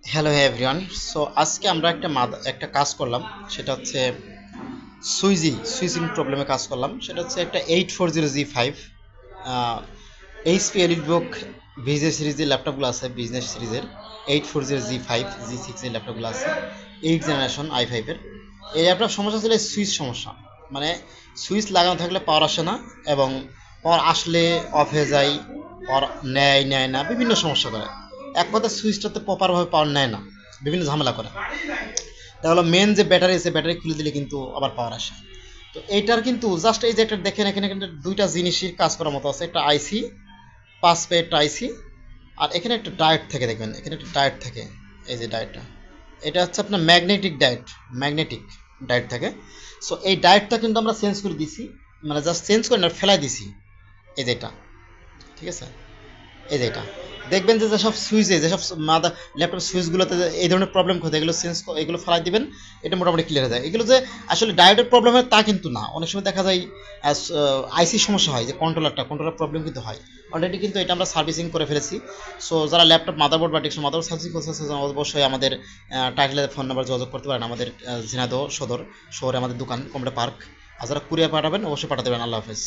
Hello everyone. So আজকে আমরা একটা কাজ করলাম, সেটা হচ্ছে সুইচিং প্রবলেমে কাজ করলাম। সেটা হচ্ছে একটা 840G5 এইচপি এলিটবুক ভিজে সিরিজের ল্যাপটপগুলো আছে, বিজনেস সিরিজের 840G5 G6 এর ল্যাপটপগুলো আছে, 8 জেনারেশন i5 এর। এই ল্যাপটপ সমস্যা ছিল সুইচ সমস্যা, মানে সুইচ লাগানো থাকলে পাওয়ার আসে না, এবং পাওয়ার আসলে অফ হয়ে যায়, পাওয়ার নেয় না, বিভিন্ন সমস্যা করে। এক কথা সুইচটাতে প্রপারভাবে পাওয়ার নেয় না, বিভিন্ন ঝামেলা করে। তাহলে মেন যে ব্যাটারি আছে, ব্যাটারি খুলে দিলে কিন্তু আবার পাওয়ার আসে। তো এইটার কিন্তু জাস্ট এই যে একটা দেখেন, এখানে কিন্তু দুইটা জিনিসই কাজ করার মতো আছে। একটা আইসি, 5 পেট আইসি, আর এখানে একটা ডায়েট থাকে, দেখবেন এখানে একটা ডায়েট থাকে। এই যে ডায়েটটা, এটা হচ্ছে আপনার ম্যাগনেটিক ডায়েট থাকে। সো এই ডায়েটটা কিন্তু আমরা চেঞ্জ করে দিছি, মানে জাস্ট চেঞ্জ করে না, ফেলাই দিছি। এই যে এটা, ঠিক আছে, এই যে এটা দেখবেন যে যেসব সুইচে, যেসব মাদার ল্যাপটপ সুইচগুলোতে এই ধরনের প্রবলেম হতে, এগুলো চেঞ্জ, এগুলো ফেলাই দিবেন। এটা মোটামুটি ক্লিয়ার হয়ে যায়। এগুলো যে আসলে ডায়োডের প্রবলেম হয় তা কিন্তু না, অনেক সময় দেখা যায় আইসি সমস্যা হয়, যে কন্ট্রোলার প্রবলেম কিন্তু হয়। অলরেডি কিন্তু এটা আমরা সার্ভিসিং করে ফেলেছি। সো যারা ল্যাপটপ মাদারবোর্ড বা টেকসই মাদারবোর্ড সার্ভিসিং করতে চাচ্ছেন, অবশ্যই আমাদের টাইটেলের ফোন নাম্বার যোগাযোগ করতে পারেন। আমাদের ঝিনাইদহ সদর শহরে আমাদের দোকান কমপ্লিট পার্ক। আর যারা কুরিয়ার পাঠাবেন অবশ্যই পাঠাতে পারেন। আল্লাহ হাফেজ।